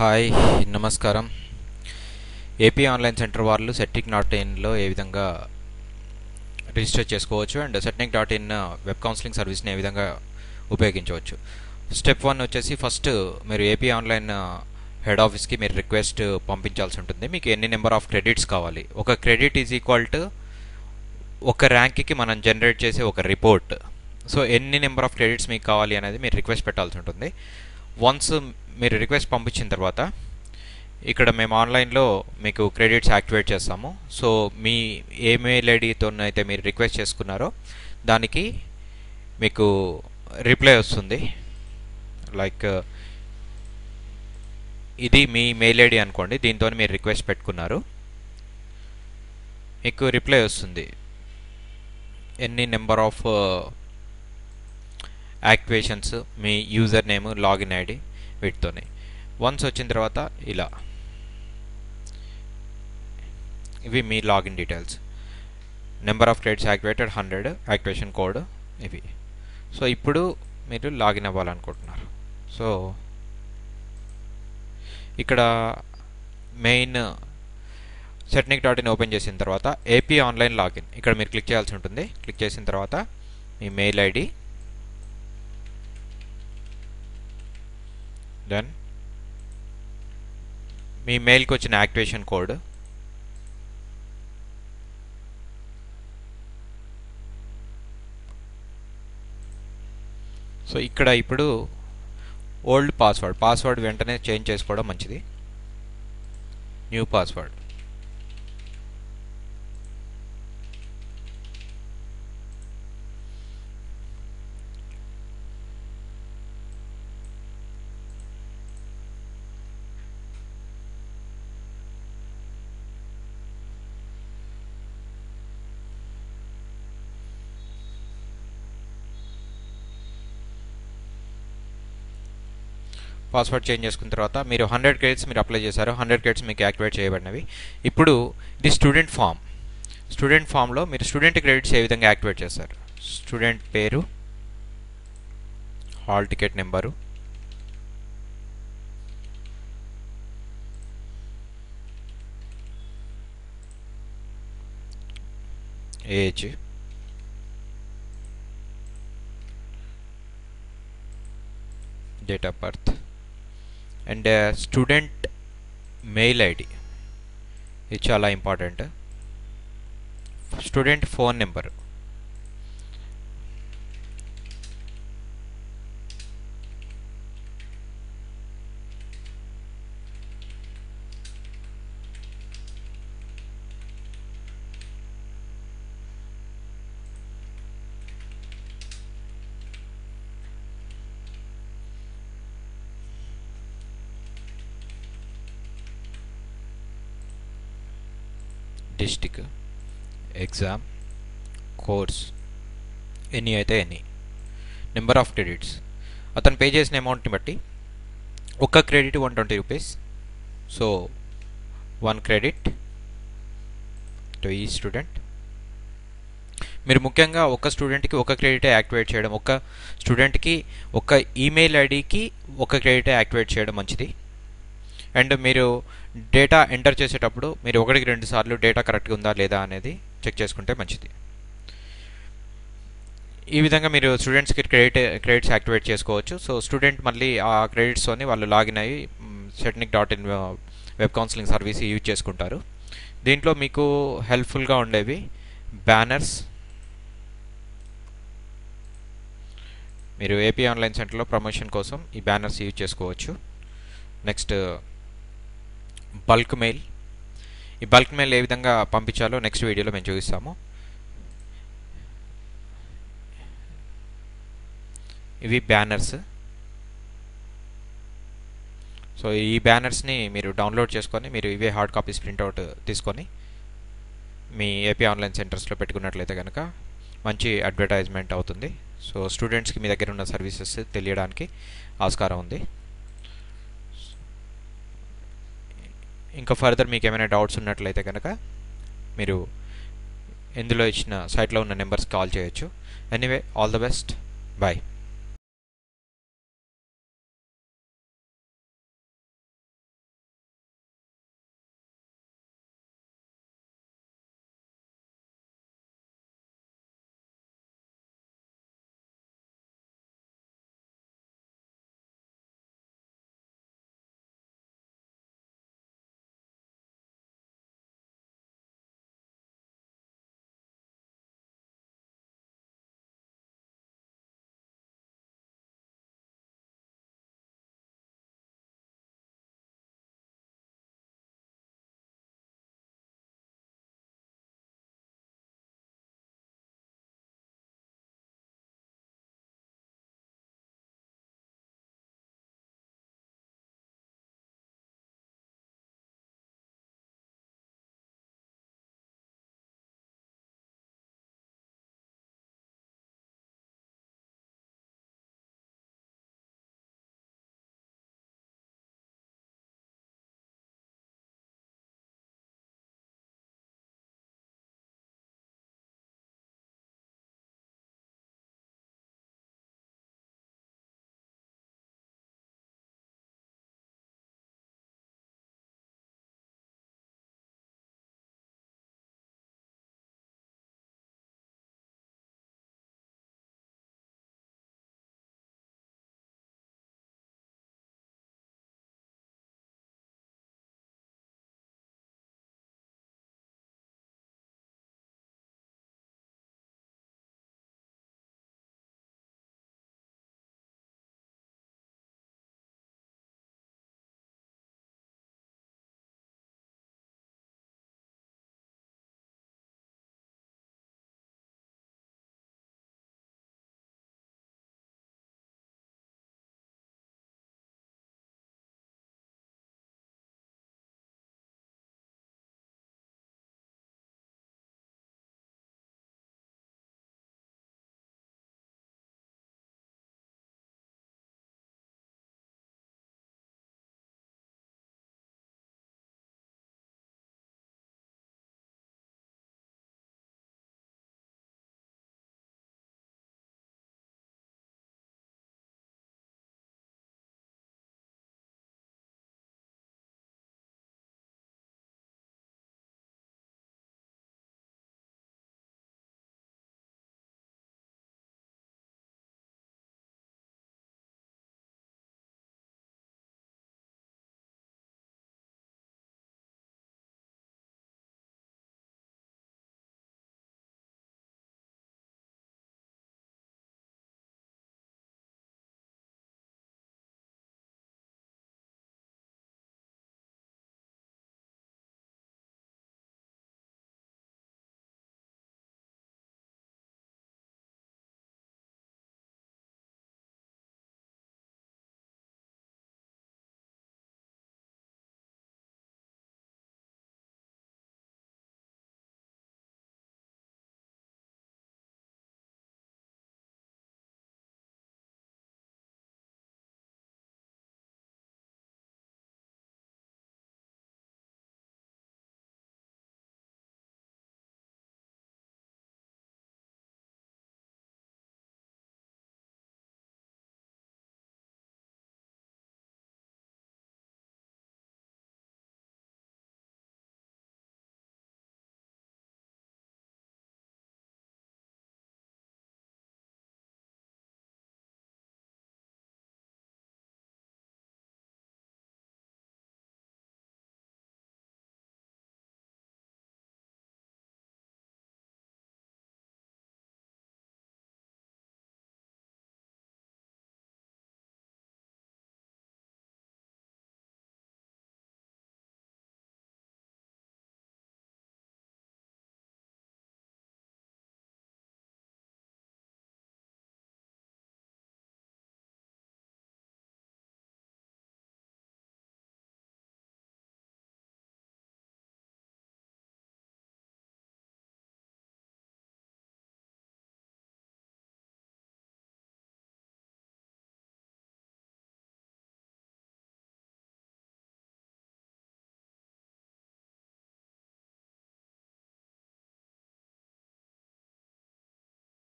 Hi నమస్కారం. AP online centre వాళ్ళు setnik.inలో ఏ విధంగా రిజిస్టర్ చేసుకోవచ్చు అండ్ setnik.in వెబ్ కౌన్సిలింగ్ సర్వీస్ని ఏ విధంగా ఉపయోగించవచ్చు. స్టెప్ 1 వచ్చేసి ఫస్ట్ మీరు ఏపీ ఆన్లైన్ హెడ్ ఆఫీస్కి మీరు రిక్వెస్ట్ పంపించాల్సి ఉంటుంది. మీకు ఎన్ని నెంబర్ ఆఫ్ క్రెడిట్స్ కావాలి. ఒక క్రెడిట్ ఈజ్ ఈక్వల్ టు ఒక ర్యాంక్కి మనం జనరేట్ చేసే ఒక రిపోర్ట్. సో ఎన్ని నెంబర్ ఆఫ్ క్రెడిట్స్ మీకు కావాలి అనేది మీరు రిక్వెస్ట్ పెట్టాల్సి ఉంటుంది. వన్స్ మీరు రిక్వెస్ట్ పంపించిన తర్వాత ఇక్కడ మేము ఆన్లైన్లో మీకు క్రెడిట్స్ యాక్టివేట్ చేస్తాము. సో మీ ఈమెయిల్ ఐడితో అయితే మీరు రిక్వెస్ట్ చేసుకున్నారో దానికి మీకు రిప్లై వస్తుంది. లైక్ ఇది మీ మెయిల్ ఐడి అనుకోండి, దీంతో మీరు రిక్వెస్ట్ పెట్టుకున్నారు, మీకు రిప్లై వస్తుంది ఎన్ని నెంబర్ ఆఫ్ యాక్టివేషన్స్, మీ యూజర్ నేమ్, లాగిన్ ఐడి వీటితోనే. వన్స్ వచ్చిన తర్వాత ఇలా ఇవి మీ login details, number of credits activated 100, activation code ఇవి. సో ఇప్పుడు మీరు లాగిన్ అవ్వాలనుకుంటున్నారు. సో ఇక్కడ మెయిన్ setnik.in ఓపెన్ చేసిన తర్వాత ఏపీ ఆన్లైన్ లాగిన్ ఇక్కడ మీరు క్లిక్ చేయాల్సి ఉంటుంది. క్లిక్ చేసిన తర్వాత మీ మెయిల్ ఐడి, దెన్ మీ మెయిల్కి వచ్చిన యాక్టివేషన్ కోడ్, సో ఇక్కడ ఇప్పుడు ఓల్డ్ పాస్వర్డ్ వెంటనే చేంజ్ చేసుకోవడం మంచిది. న్యూ పాస్వర్డ్, పాస్వర్డ్ చేంజ్ చేసుకున్న తర్వాత మీరు 100 క్రెడిట్స్ మీరు అప్లై చేశారు. 100 క్రెడిట్స్ మీకు యాక్టివేట్ చేయబడినవి. ఇప్పుడు ఇది స్టూడెంట్ ఫామ్లో మీరు స్టూడెంట్ క్రెడిట్స్ ఏ విధంగా యాక్టివేట్ చేస్తారు. స్టూడెంట్ పేరు, hall ticket number, age, date of birth and student mail ID, ఇది చాలా important. Student phone number, district, exam, course, any అయితే ఎనీ, నెంబర్ ఆఫ్ క్రెడిట్స్. అతను పే చేసిన అమౌంట్ని బట్టి ఒక credit 120 rupees. So 1 credit to ఈ స్టూడెంట్. మీరు ముఖ్యంగా ఒక స్టూడెంట్కి ఒక క్రెడిటే యాక్టివేట్ చేయడం, ఒక స్టూడెంట్కి ఒక ఈమెయిల్ ఐడికి ఒక క్రెడిటే యాక్టివేట్ చేయడం మంచిది. అండ్ మీరు డేటా ఎంటర్ చేసేటప్పుడు మీరు 1-2 సార్లు డేటా కరెక్ట్గా ఉందా లేదా అనేది చెక్ చేసుకుంటే మంచిది. ఈ విధంగా మీరు స్టూడెంట్స్కి క్రెడిట్స్ యాక్టివేట్ చేసుకోవచ్చు. సో స్టూడెంట్ మళ్ళీ ఆ క్రెడిట్స్తోని వాళ్ళు లాగిన్ అయ్యి setnik.in web counselling service use చేసుకుంటారు. దీంట్లో మీకు హెల్ప్ఫుల్గా ఉండేవి బ్యానర్స్. మీరు ఏపీ ఆన్లైన్ సెంటర్లో ప్రమోషన్ కోసం ఈ బ్యానర్స్ యూజ్ చేసుకోవచ్చు. Next bulk mail. ఈ బల్క్ మెయిల్ ఏ విధంగా పంపించాలో నెక్స్ట్ వీడియోలో మేము చూపిస్తాము. ఇవి బ్యానర్స్. సో ఈ బ్యానర్స్ని మీరు డౌన్లోడ్ చేసుకొని మీరు ఇవే హార్డ్ కాపీస్ ప్రింట్అవుట్ తీసుకొని మీ ఏపీ ఆన్లైన్ సెంటర్స్లో పెట్టుకున్నట్లయితే కనుక మంచి అడ్వర్టైజ్మెంట్ అవుతుంది. సో స్టూడెంట్స్కి మీ దగ్గర ఉన్న సర్వీసెస్ తెలియడానికి ఆస్కారం ఉంది. ఇంకా ఫర్దర్ మీకు ఏమైనా డౌట్స్ ఉన్నట్లయితే కనుక మీరు ఇందులో ఇచ్చిన సైట్లో ఉన్న నెంబర్స్ కాల్ చేయొచ్చు. Anyway, all the best, bye.